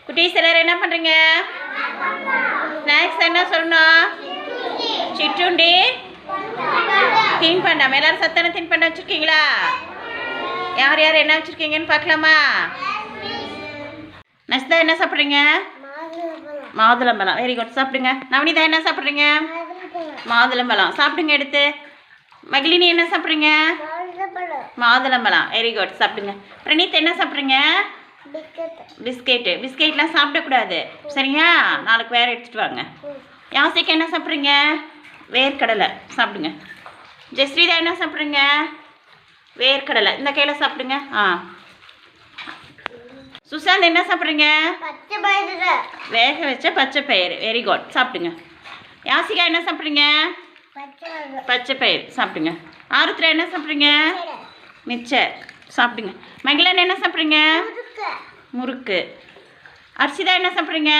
குட்டீஸ் எல்லாரும் என்ன பண்ணுறீங்க? ஸ்நாக்ஸ் என்ன சொல்லணும்? சிற்றுண்டி தின்பண்டம். எல்லாரும் சத்தான தின்பண்டம் வச்சுருக்கீங்களா? யார் யார் என்ன வச்சுருக்கீங்கன்னு பார்க்கலாமா? நஸ்தா என்ன சாப்பிட்றீங்க? மாதுளம்பழம். வெரி குட், சாப்பிடுங்க. நவனிதா என்ன சாப்பிட்றீங்க? மாதுளம்பழம் சாப்பிடுங்க. எடுத்து மகிழினி என்ன சாப்பிட்றீங்க? மாதுளம்பழம். வெரி குட், சாப்பிடுங்க. பிரணீத் என்ன சாப்பிட்றீங்க? பிஸ்கெட்டு. பிஸ்கெட்லாம் சாப்பிடக்கூடாது, சரியா? நாளைக்கு வேறு எடுத்துகிட்டு வாங்க. யாசிக்கு என்ன சாப்பிட்றீங்க? வேர்க்கடலை சாப்பிடுங்க. ஜெஸ்ரீதா என்ன சாப்பிட்றீங்க? வேர்க்கடலை. இந்த கையில் சாப்பிடுங்க. சுசாந்த் என்ன சாப்பிட்றீங்க? வேக வச்ச பச்சை பயிறு. வெரி குட், சாப்பிடுங்க. யாசிகா என்ன சாப்பிட்றீங்க? பச்சை பயிறு சாப்பிடுங்க. ஆருத்ரா என்ன சாப்பிட்றீங்க? மிச்சர் சாப்பிடுங்க. மகிழன் என்ன சாப்பிட்றீங்க? முறுக்கு. அர்ஷிதா என்ன சாப்பிட்றீங்க?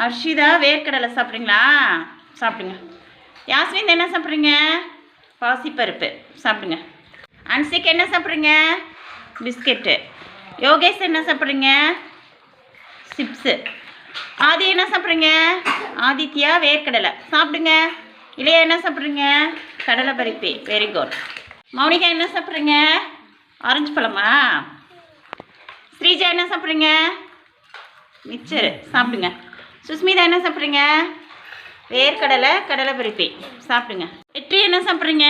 அர்ஷிதா வேர்க்கடலை சாப்பிட்றீங்களா? சாப்பிடுங்க. யாஸ்மின் என்ன சாப்பிட்றீங்க? பாசிப்பருப்பு சாப்பிடுங்க. அன்சிக் என்ன சாப்பிட்றீங்க? பிஸ்கெட்டு. யோகேஷ் என்ன சாப்பிட்றீங்க? சிப்ஸு. ஆதி என்ன சாப்பிட்றீங்க? ஆதித்யா வேர்க்கடலை சாப்பிடுங்க. இளையா என்ன சாப்பிட்றீங்க? கடலை பருப்பி. Very good. மௌனிகா என்ன சாப்பிட்றீங்க? ஆரஞ்சு பழமா? ஸ்ரீஜா என்ன சாப்பிட்றீங்க? மிச்சரு சாப்பிடுங்க. சுஸ்மிதா என்ன சாப்பிட்றீங்க? வேர்க்கடலை கடலை பருப்பி சாப்பிடுங்க. வெற்றி என்ன சாப்பிட்றீங்க?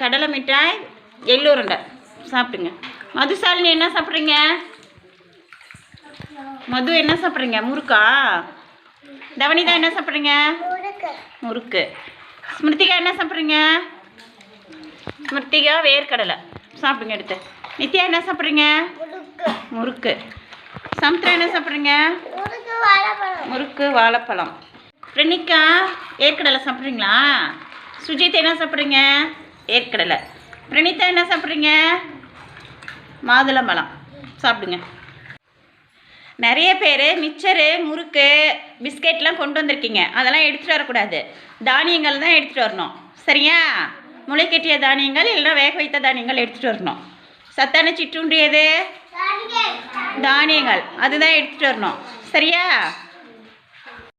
கடலை மிட்டாய் எள்ளுருண்டை சாப்பிடுங்க. மதுசாலினி என்ன சாப்பிட்றீங்க? மது என்ன சாப்பிட்றீங்க? முறுக்கா? தவனிதா என்ன சாப்பிட்றீங்க? முறுக்கு. ஸ்மிருத்திகா என்ன சாப்பிட்றீங்க? ஸ்மிருத்திகா வேர்க்கடலை சாப்பிடுங்க. எடுத்து நித்யா என்ன சாப்பிட்றீங்க? முறுக்கு. சமுத்திரா என்ன சாப்பிட்றீங்க? முறுக்கு வாழைப்பழம். பிரணிக்கா வேர்க்கடலை சாப்பிட்றீங்களா? சுஜித் என்ன சாப்பிட்றீங்க? வேர்க்கடலை. பிரணீதா என்ன சாப்பிட்றீங்க? மாதுளம்பழம் சாப்பிடுங்க. நிறைய பேர் மிச்சரு முறுக்கு பிஸ்கெட்லாம் கொண்டு வந்திருக்கீங்க. அதெல்லாம் எடுத்துகிட்டு வரக்கூடாது. தானியங்கள் தான் எடுத்துகிட்டு வரணும், சரியா? முளைக்கட்டிய தானியங்கள் இல்லைன்னா வேக வைத்த தானியங்கள் எடுத்துகிட்டு வரணும். சத்தான சிற்றுண்டி எது? தானியங்கள். அதுதான் எடுத்துகிட்டு வரணும், சரியா?